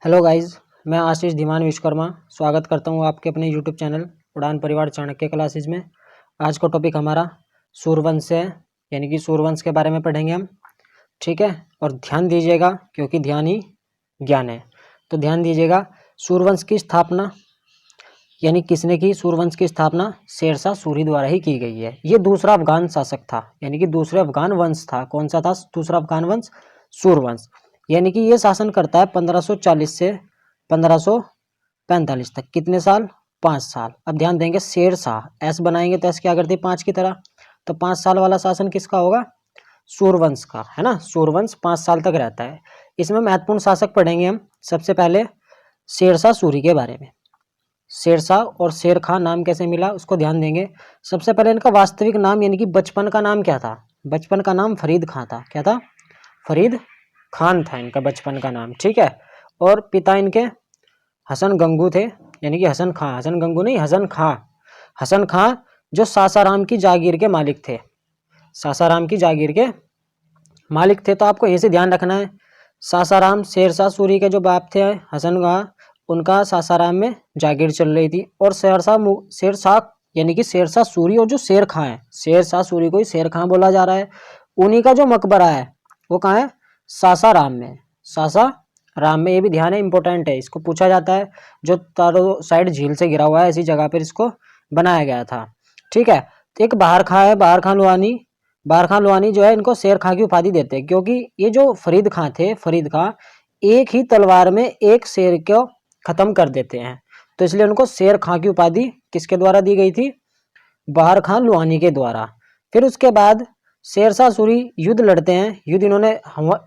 Hello guys, मैं आशीष धीमान विश्वकर्मा स्वागत करता हूँ आपके अपने यूट्यूब चैनल उड़ान परिवार चाणक्य क्लासेस में। आज का टॉपिक हमारा सूर्यवंश है, यानी कि सूर्यवंश के बारे में पढ़ेंगे हम। ठीक है, और ध्यान दीजिएगा क्योंकि ध्यान ही ज्ञान है। तो ध्यान दीजिएगा, सूर्यवंश की स्थापना यानी किसने की? सूर्यवंश की स्थापना शेरशाह सूरी द्वारा ही की गई है। ये दूसरा अफगान शासक था, यानी कि दूसरे अफगान वंश था। कौन सा था दूसरा अफगान वंश? सूर्यवंश। यानी कि ये शासन करता है 1540 से 1545 तक। कितने साल? 5 साल। अब ध्यान देंगे, शेरशाह एस बनाएंगे तो एस क्या करती है? 5 की तरह। तो 5 साल वाला शासन किसका होगा? सूर्यवंश का, है ना। सूर्यवंश 5 साल तक रहता है। इसमें महत्वपूर्ण शासक पढ़ेंगे हम। सबसे पहले शेरशाह सूरी के बारे में। शेरशाह और शेर खां नाम कैसे मिला उसको ध्यान देंगे। सबसे पहले इनका वास्तविक नाम यानी कि बचपन का नाम क्या था? बचपन का नाम फरीद खां था। क्या था? फरीद खान था इनका बचपन का नाम। ठीक है। और पिता इनके हसन गंगू थे, यानी कि हसन खां। हसन गंगू नहीं, हसन खां। हसन खां जो सासाराम की जागीर के मालिक थे। सासाराम की जागीर के मालिक थे। तो आपको यहीं से ध्यान रखना है, सासाराम शेरशाह सूरी के जो बाप थे हसन खां, उनका सासाराम में जागीर चल रही थी। और शेरशाह यानी कि शेरशाह सूरी और जो शेर खां है, शेरशाह सूरी को ही शेर खां बोला जा रहा है। उन्हीं का जो मकबरा है वो कहाँ है? सासाराम में। सासाराम में, ये भी ध्यान है, इंपॉर्टेंट है, इसको पूछा जाता है। जो चारों साइड झील से घिरा हुआ है, ऐसी जगह पर इसको बनाया गया था। ठीक है। तो एक बाहर खां है, बाहर खां लोहानी। बाहर खां लोहानी जो है इनको शेर खां की उपाधि देते हैं, क्योंकि ये जो फरीद खां थे, फरीद खां एक ही तलवार में एक शेर को खत्म कर देते हैं, तो इसलिए उनको शेर खां की उपाधि किसके द्वारा दी गई थी? बाहर खां लोहानी के द्वारा। फिर उसके बाद शेरशाह सूरी युद्ध लड़ते हैं। युद्ध इन्होंने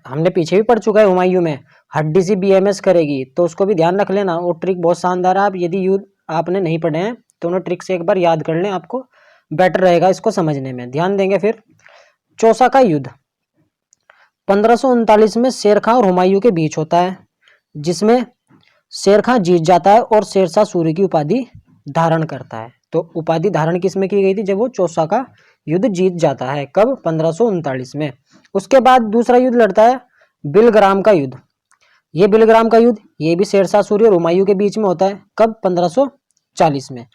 हमने पीछे भी पढ़ चुका है, हुमायूं में हड्डी सी बीएमएस करेगी, तो उसको भी ध्यान रख लेना। वो ट्रिक बहुत शानदार है। आप यदि युद्ध आपने नहीं पढ़े हैं तो उन्हें ट्रिक से एक बार याद कर लें, आपको बेटर रहेगा इसको समझने में। ध्यान देंगे। फिर चौसा का युद्ध 1539 में शेर खां और हुमायूं के बीच होता है, जिसमें शेर खां जीत जाता है और शेरशाह सूरी की उपाधि धारण करता है। तो उपाधि धारण किसमें की गई थी? जब वो चौसा का युद्ध जीत जाता है। कब? 1539 में। उसके बाद दूसरा युद्ध लड़ता है बिलग्राम का युद्ध। ये बिलग्राम का युद्ध ये भी शेरशाह सूरी और हुमायूं के बीच में होता है। कब? 1540 में।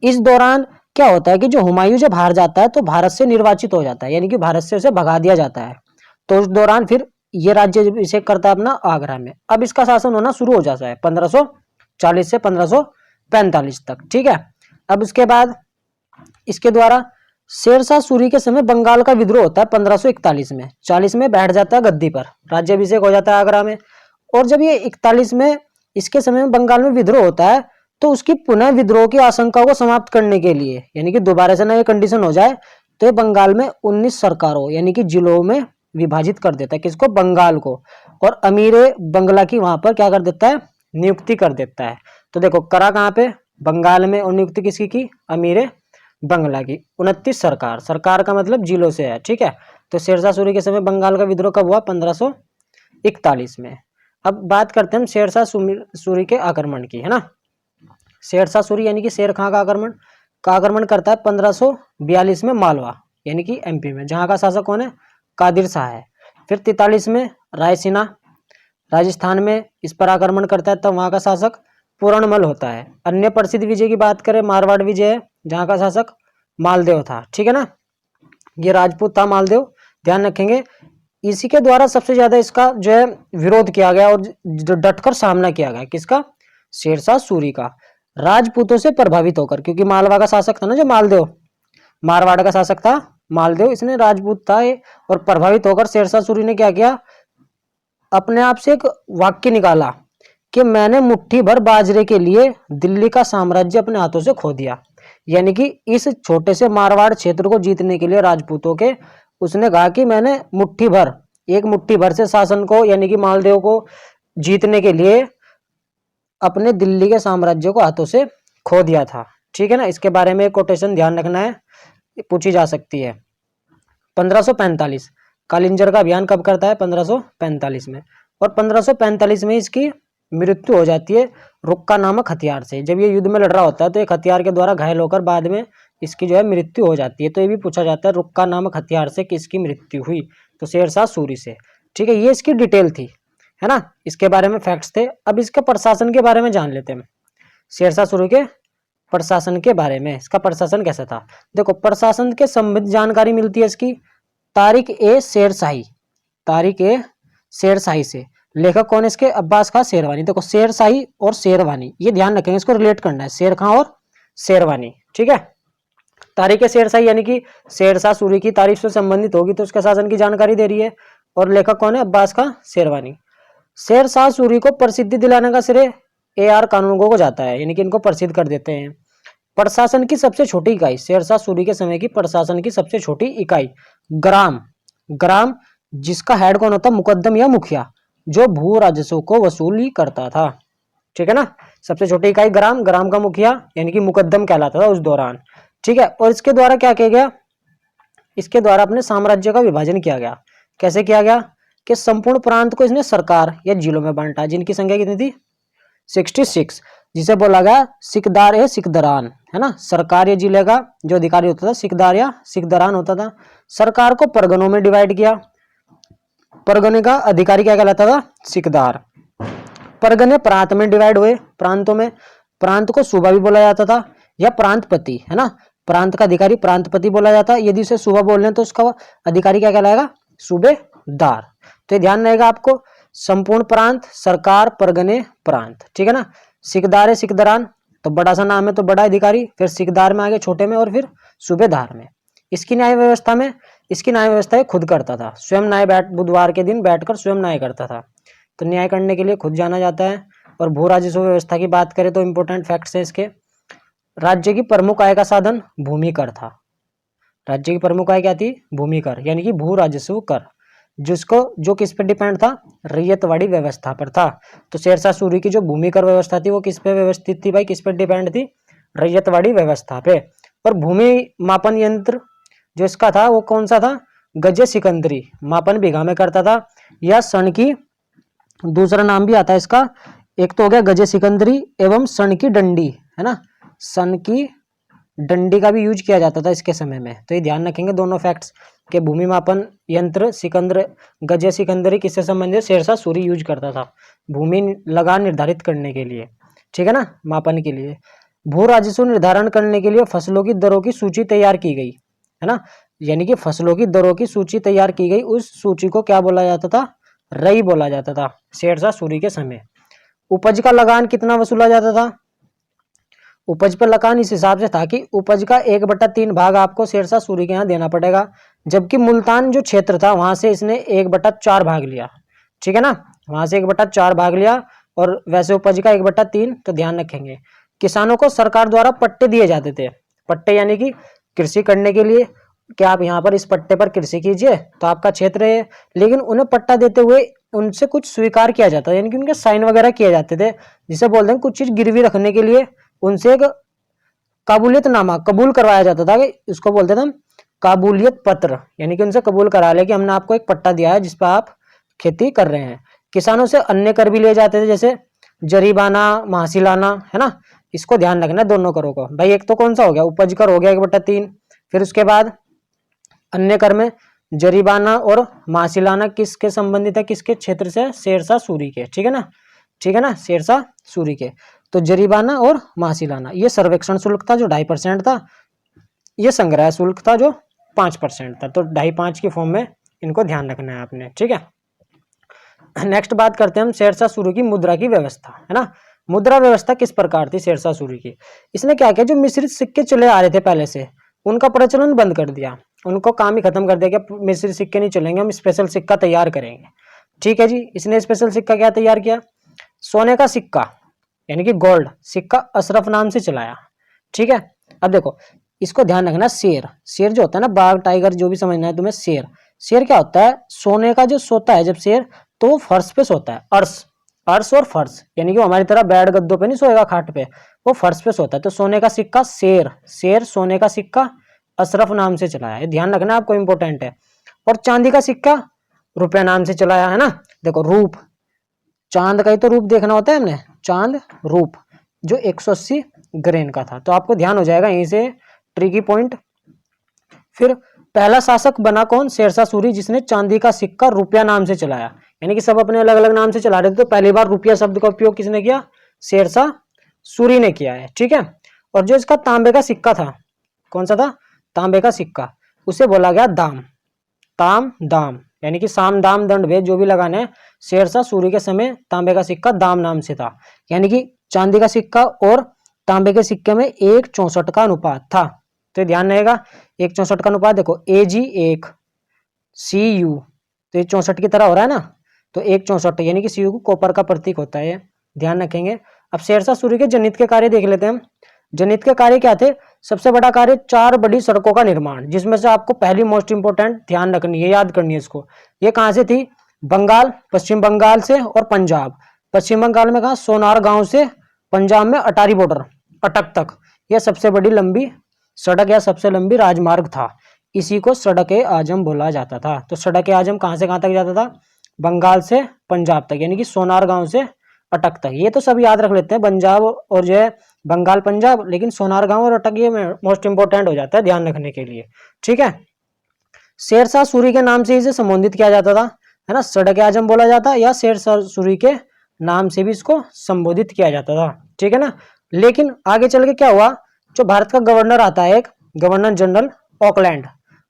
इस दौरान क्या होता है कि जो हुमायूं जब हार जाता है तो भारत से निर्वाचित हो जाता है, यानी कि भारत से उसे भगा दिया जाता है। तो उस दौरान फिर ये राज्य अभिषेक करता है अपना आगरा में। अब इसका शासन होना शुरू हो जाता है 1540 से 1545 तक। ठीक है। अब उसके बाद इसके द्वारा शेरशाह सूरी के समय बंगाल का विद्रोह होता है 1541 में। 40 में बैठ जाता है गद्दी पर, राज्याभिषेक हो जाता है आगरा में। और जब ये 41 में इसके समय में बंगाल में विद्रोह होता है, तो उसकी पुनः विद्रोह की आशंका को समाप्त करने के लिए, यानी कि दोबारा से ना ये कंडीशन हो जाए, तो ये बंगाल में 19 सरकारों यानी कि जिलों में विभाजित कर देता है। किसको? बंगाल को। और अमीरे बंगला की वहां पर क्या कर देता है? नियुक्ति कर देता है। तो देखो, करा कहाँ पे? बंगाल में। और नियुक्ति किसकी की? अमीरे बंगला की। 29 सरकार, सरकार का मतलब जिलों से है। ठीक है। तो शेरशाह सूरी के समय बंगाल का विद्रोह कब हुआ? 1541 में। अब बात करते हैं हम शेरशाह सूरी के आक्रमण की, है ना। शेरशाह सूरी यानी कि शेर खां का आक्रमण करता है 1542 में मालवा यानी कि एमपी में, जहां का शासक कौन है? कादिर शाह है। फिर 43 में रायसीना राजस्थान में इस पर आक्रमण करता है, तब वहां का शासक पूर्णमल होता है। अन्य प्रसिद्ध विजय की बात करें, मारवाड़ विजय है, जहां का शासक मालदेव था। ठीक है ना, ये राजपूत था मालदेव, ध्यान रखेंगे। इसी के द्वारा सबसे ज्यादा इसका जो है विरोध किया गया और डटकर सामना किया गया। किसका? शेरशाह सूरी का। राजपूतों से प्रभावित होकर, क्योंकि मालवा का शासक था ना जो मालदेव, मारवाड़ का शासक था मालदेव, इसने राजपूत था ये, और प्रभावित होकर शेरशाह सूरी ने क्या किया? अपने आप से एक वाक्य निकाला कि मैंने मुट्ठी भर बाजरे के लिए दिल्ली का साम्राज्य अपने हाथों से खो दिया। यानी कि इस छोटे से मारवाड़ क्षेत्र को जीतने के लिए राजपूतों के, उसने कहा कि मैंने मुट्ठी भर, एक मुट्ठी भर से शासन को यानी कि मालदेव को जीतने के लिए अपने दिल्ली के साम्राज्य को हाथों से खो दिया था। ठीक है ना, इसके बारे में कोटेशन ध्यान रखना है, पूछी जा सकती है। 1545 कालिंजर का अभियान कब करता है? 1545 में। और 1545 में इसकी मृत्यु हो जाती है रुक्का नामक हथियार से। जब ये युद्ध में लड़ रहा होता है तो एक हथियार के द्वारा घायल होकर बाद में इसकी जो है मृत्यु हो जाती है। तो ये भी पूछा जाता है रुक्का नामक हथियार से किसकी मृत्यु हुई? तो शेरशाह सूरी से। ठीक है, ये इसकी डिटेल थी। है ना, इसके बारे में फैक्ट्स थे। अब इसके प्रशासन के बारे में जान लेते हैं, शेरशाह सूरी के प्रशासन के बारे में। इसका प्रशासन कैसा था? देखो, प्रशासन के संबंधित जानकारी मिलती है इसकी तारिक ए शेरशाही, तारिक ए शेरशाही से। लेखक कौन है इसके? अब्बास खां शेरवानी। देखो, शेरशाही और शेरवानी ये ध्यान रखेंगे, इसको रिलेट करना है, शेर खां और शेरवानी, ठीक है। तारीख शेरशाही यानी कि शेरशाह सूरी की तारीख से संबंधित होगी तो उसके शासन की जानकारी दे रही है। और लेखक कौन है? अब्बास खां शेरवानी। शेरशाह सूरी को प्रसिद्धि दिलाने का श्रेय AR कानूनगो को जाता है, यानी कि इनको प्रसिद्ध कर देते हैं। प्रशासन की सबसे छोटी इकाई, शेरशाह सूरी के समय की प्रशासन की सबसे छोटी इकाई ग्राम, ग्राम जिसका हेड कौन होता? मुकद्दम या मुखिया, जो भू राजस्व को वसूली करता था, ठीक है ना। सबसे छोटी इकाई ग्राम, ग्राम का मुखिया यानी कि मुकद्दम कहलाता था उस दौरान, ठीक है। और इसके द्वारा क्या किया गया? इसके द्वारा अपने साम्राज्य का विभाजन किया गया। कैसे किया गया? कि संपूर्ण प्रांत को इसने सरकार या जिलों में बांटा, जिनकी संख्या कितनी थी? 66, जिसे बोला गया सिकदार ए सिकदरान, है ना। सरकार या जिले का जो अधिकारी होता था सिकदार या सिकदरान होता था। सरकार को परगनों में डिवाइड किया, परगने का अधिकारी क्या कहलाता था? सिकदार। परगने प्रांत में डिवाइड हुए, प्रांतों में, प्रांत को सूबा भी बोला जाता था या प्रांतपति, है ना। प्रांत का अधिकारी प्रांतपति बोला जाता है। यदि उसे सूबा बोल रहे हैं तो उसका अधिकारी क्या कहलाएगा? सूबेदार। तो ये ध्यान रहेगा आपको, संपूर्ण प्रांत, सरकार, परगने, प्रांत, ठीक है ना। सिकदार है सिकदरान, तो बड़ा सा नाम है तो बड़ा अधिकारी, फिर सिकदार में आगे छोटे में, और फिर सूबेदार में। इसकी न्याय व्यवस्था में, इसकी न्याय व्यवस्था खुद करता था, स्वयं न्याय बुधवार के दिन बैठकर स्वयं न्याय करता था, तो न्याय करने के लिए खुद जाना जाता है। और भू राजस्व व्यवस्था की बात करें तो इंपॉर्टेंट फैक्ट्स है इसके। राज्य की प्रमुख आय का साधन भूमि कर था। राज्य की प्रमुख आय क्या थी? भूमि कर, यानी कि भू राजस्व कर, जिसको जो किस पे डिपेंड था? रैयतवाड़ी व्यवस्था पर था। तो शेरशाह सूरी की जो भूमि कर व्यवस्था थी वो किस पे व्यवस्थित थी भाई? किस पे डिपेंड थी? रैयतवाड़ी व्यवस्था पे। और भूमि मापन यंत्र जो इसका था वो कौन सा था? गजे सिकंदरी, मापन बीघा में करता था, या सन की दूसरा नाम भी आता है इसका, एक तो हो गया गजे सिकंदरी एवं सन की डंडी, है ना। सन की डंडी का भी यूज किया जाता था इसके समय में। तो ये ध्यान रखेंगे दोनों फैक्ट्स के भूमि मापन यंत्र सिकंदर, गजे सिकंदरी किससे संबंधित? शेरशाह सूरी यूज करता था भूमि लगान निर्धारित करने के लिए, ठीक है ना, मापन के लिए। भू राजस्व निर्धारण करने के लिए फसलों की दरों की सूची तैयार की गई, है ना, यानी कि फसलों की दरों की सूची तैयार की गई। उस सूची को क्या बोला जाता था? रई बोला जाता था शेरशाह सूरी के समय। उपज का लगान कितना वसूला जाता था? उपज पर लगान इस हिसाब से था कि उपज का 1/3 भाग आपको शेरशाह सूरी के यहाँ देना पड़ेगा, जबकि मुल्तान जो क्षेत्र था वहां से इसने 1/4 भाग लिया, ठीक है ना, वहां से 1/4 भाग लिया, और वैसे उपज का 1/3। तो ध्यान रखेंगे, किसानों को सरकार द्वारा पट्टे दिए जाते थे। पट्टे यानी कि कृषि करने के लिए कि आप यहाँ पर इस पट्टे पर कृषि कीजिए तो आपका क्षेत्र है, लेकिन उन्हें पट्टा देते हुए उनसे कुछ स्वीकार किया जाता है, यानी कि उनके साइन वगैरह किए जाते थे, जिसे बोलते हैं कुछ चीज गिरवी रखने के लिए उनसे एक काबूलियतनामा कबूल करवाया जाता था, कि इसको बोलते थे हम काबूलियत पत्र, यानी कि उनसे कबूल करा ले कि हमने आपको एक पट्टा दिया है जिस पर आप खेती कर रहे हैं। किसानों से अन्य कर भी लिए जाते थे, जैसे जरीबाना, महासिलाना, है ना। इसको ध्यान रखना है दोनों करों को भाई। एक तो कौन सा हो गया? उपज कर हो गया 1/3, फिर उसके बाद अन्य कर में जरीबाना और महासिलाना किसके संबंधित है? किसके क्षेत्र से? शेरशाह सूरी के, ठीक है ना, ठीक है ना, शेरशाह सूरी के। तो जरीबाना और महासिलाना ये सर्वेक्षण शुल्क था जो 2.5% था, ये संग्रह शुल्क था जो 5% था। तो 2.5-5 की फॉर्म में इनको ध्यान रखना है आपने, ठीक है। नेक्स्ट बात करते हैं हम शेरशाह सूरी की मुद्रा की व्यवस्था, है ना। मुद्रा व्यवस्था किस प्रकार थी शेरशाह सूरी की? इसने क्या किया, जो मिश्रित सिक्के चले आ रहे थे पहले से उनका प्रचलन बंद कर दिया, उनको काम ही खत्म कर दिया कि मिश्रित सिक्के नहीं चलेंगे, हम स्पेशल सिक्का तैयार करेंगे, ठीक है जी। इसने स्पेशल सिक्का क्या तैयार किया? सोने का सिक्का यानी कि गोल्ड सिक्का अशरफ नाम से चलाया, ठीक है। अब देखो इसको ध्यान रखना, शेर, शेर जो होता है ना, बाघ टाइगर जो भी समझना है तुम्हें, शेर, शेर क्या होता है? सोने का जो सोता है जब शेर, तो वो फर्श पे सोता है, अर्श, अर्श और फर्श, यानी कि वो हमारी तरह बेड गद्दों पे नहीं सोएगा खाट पे, वो फर्श पे सोता है। तो सोने का सिक्का शेर, शेर सोने का सिक्का अशरफ नाम से चलाया है, ध्यान रखना आपको, इंपॉर्टेंट है। और चांदी का सिक्का रुपया नाम से चलाया, है ना। देखो रूप, चांद का ही तो रूप देखना होता है हमने, चांद रूप जो 180 ग्रेन का था, तो आपको ध्यान हो जाएगा यहीं से ट्रिकी पॉइंट। फिर पहला शासक बना कौन? शेरशाह सूरी, जिसने चांदी का सिक्का रुपया नाम से चलाया, यानी कि सब अपने अलग अलग नाम से चला रहे थे। तो पहली बार रुपया शब्द का उपयोग किसने किया? शेरशाह सूरी ने किया है। ठीक है। और जो इसका तांबे का सिक्का था, कौन सा था? तांबे का सिक्का, उसे बोला गया दाम। ताम दाम, यानी कि साम दाम दंड भेद जो भी लगाना है, शेरशाह सूरी के समय तांबे का सिक्का दाम नाम से था। यानी कि चांदी का सिक्का और तांबे के सिक्के में 1:64 का अनुपात था। तो ध्यान रहेगा 1:64 का अनुपात। देखो AG 1 CU, तो ये 64 की तरह हो रहा है ना, तो 1:64 यानी कि CU कॉपर का प्रतीक होता है, ध्यान रखेंगे। अब शेरशाह सूरी के जनित के कार्य देख लेते हैं। जनित के कार्य क्या थे? सबसे बड़ा कार्य 4 बड़ी सड़कों का निर्माण, जिसमें से आपको पहली मोस्ट इंपोर्टेंट ध्यान रखनी है, याद करनी है इसको। ये कहां से थी? बंगाल, पश्चिम बंगाल से और पंजाब। पश्चिम बंगाल में कहा? सोनार गांव से, पंजाब में अटारी बॉर्डर अटक तक। यह सबसे बड़ी लंबी सड़क या सबसे लंबी राजमार्ग था। इसी को सड़क-ए आजम बोला जाता था। तो सड़क-ए आजम कहां से कहां तक जाता था? बंगाल से पंजाब तक, यानी कि सोनार गांव से अटक तक। ये तो सब याद रख लेते हैं, पंजाब और जो है बंगाल पंजाब, लेकिन सोनार गांव और अटक ये मोस्ट इंपोर्टेंट हो जाता है ध्यान रखने के लिए। ठीक है। शेरशाह सूरी के नाम से इसे संबोधित किया जाता था, है ना, सड़क आजम बोला जाता या शेरशाह सूरी के नाम से भी इसको संबोधित किया जाता था। ठीक है ना। लेकिन आगे चल के क्या हुआ? जो भारत का गवर्नर आता है, एक गवर्नर जनरल ऑकलैंड,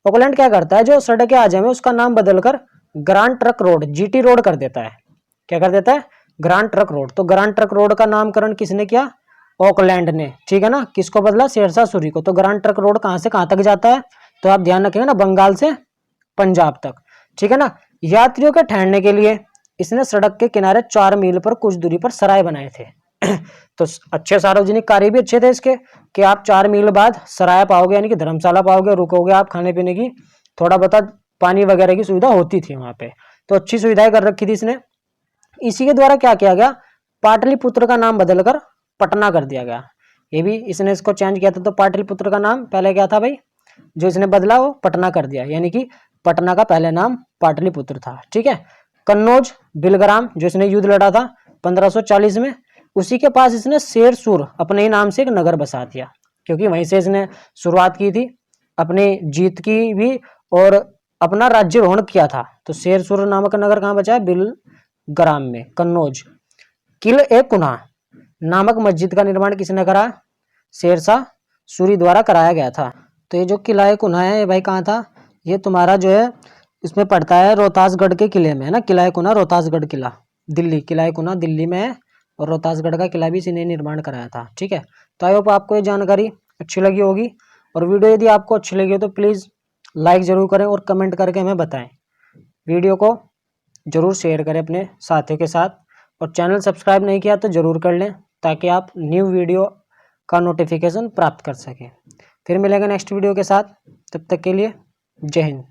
ऑकलैंड क्या करता है? जो सड़क आजम है उसका नाम बदलकर grand truck road GT road कर देता है। क्या कर देता है? Grand truck road. तो ग्रांड ट्रक रोड का नामकरण किसने किया? ऑकलैंड ने। ठीक है ना। किसको बदला? शेरशाह सूरी को। तो ग्रांड ट्रक रोड कहां से कहां तक जाता है? तो आप ध्यान रखेंगे ना, बंगाल से पंजाब तक। ठीक है ना। यात्रियों के ठहरने के लिए इसने सड़क के किनारे 4 मील पर कुछ दूरी पर सराय बनाए थे। तो अच्छे सार्वजनिक कार्य भी अच्छे थे इसके, कि आप 4 मील बाद सराय पाओगे, यानी कि धर्मशाला पाओगे, रुकोगे आप, खाने पीने की थोड़ा बहुत पानी वगैरह की सुविधा होती थी वहां पे। तो अच्छी सुविधाएं कर रखी थी इसने। इसी के द्वारा क्या किया गया? पाटलिपुत्र का नाम बदलकर पटना कर दिया गया। ये भी इसने इसको चेंज किया था। तो पाटलिपुत्र का नाम पहले क्या था भाई? जो इसने बदला वो पटना कर दिया, यानी कि पटना का पहले नाम पाटलिपुत्र था। ठीक है। कन्नौज, बिलग्राम, जो इसने युद्ध लड़ा था 1540 में, उसी के पास इसने शेरसूर अपने ही नाम से एक नगर बसा दिया, क्योंकि वहीं से इसने शुरुआत की थी अपने जीत की भी और अपना राज्यारोहण किया था। तो शेरसूर नामक नगर कहाँ बचा है? बिलग्राम में, कन्नौज। किल-ए-कुना नामक मस्जिद का निर्माण किसने करा? शेरशाह सूरी द्वारा कराया गया था। तो ये जो किला-ए-कुना है ये भाई कहाँ था? ये तुम्हारा जो है इसमें पड़ता है रोहतासगढ़ के किले में, है ना। किला-ए-कुना रोहतासगढ़ किला, दिल्ली। किला-ए-कुना दिल्ली में है और रोहतासगढ़ का किला भी इसी ने निर्माण कराया था। ठीक है। तो आई होप आपको ये जानकारी अच्छी लगी होगी, और वीडियो यदि आपको अच्छी लगी हो तो प्लीज़ लाइक ज़रूर करें और कमेंट करके हमें बताएं। वीडियो को ज़रूर शेयर करें अपने साथियों के साथ, और चैनल सब्सक्राइब नहीं किया तो ज़रूर कर लें, ताकि आप न्यू वीडियो का नोटिफिकेशन प्राप्त कर सकें। फिर मिलेंगे नेक्स्ट वीडियो के साथ, तब तक के लिए जय हिंद।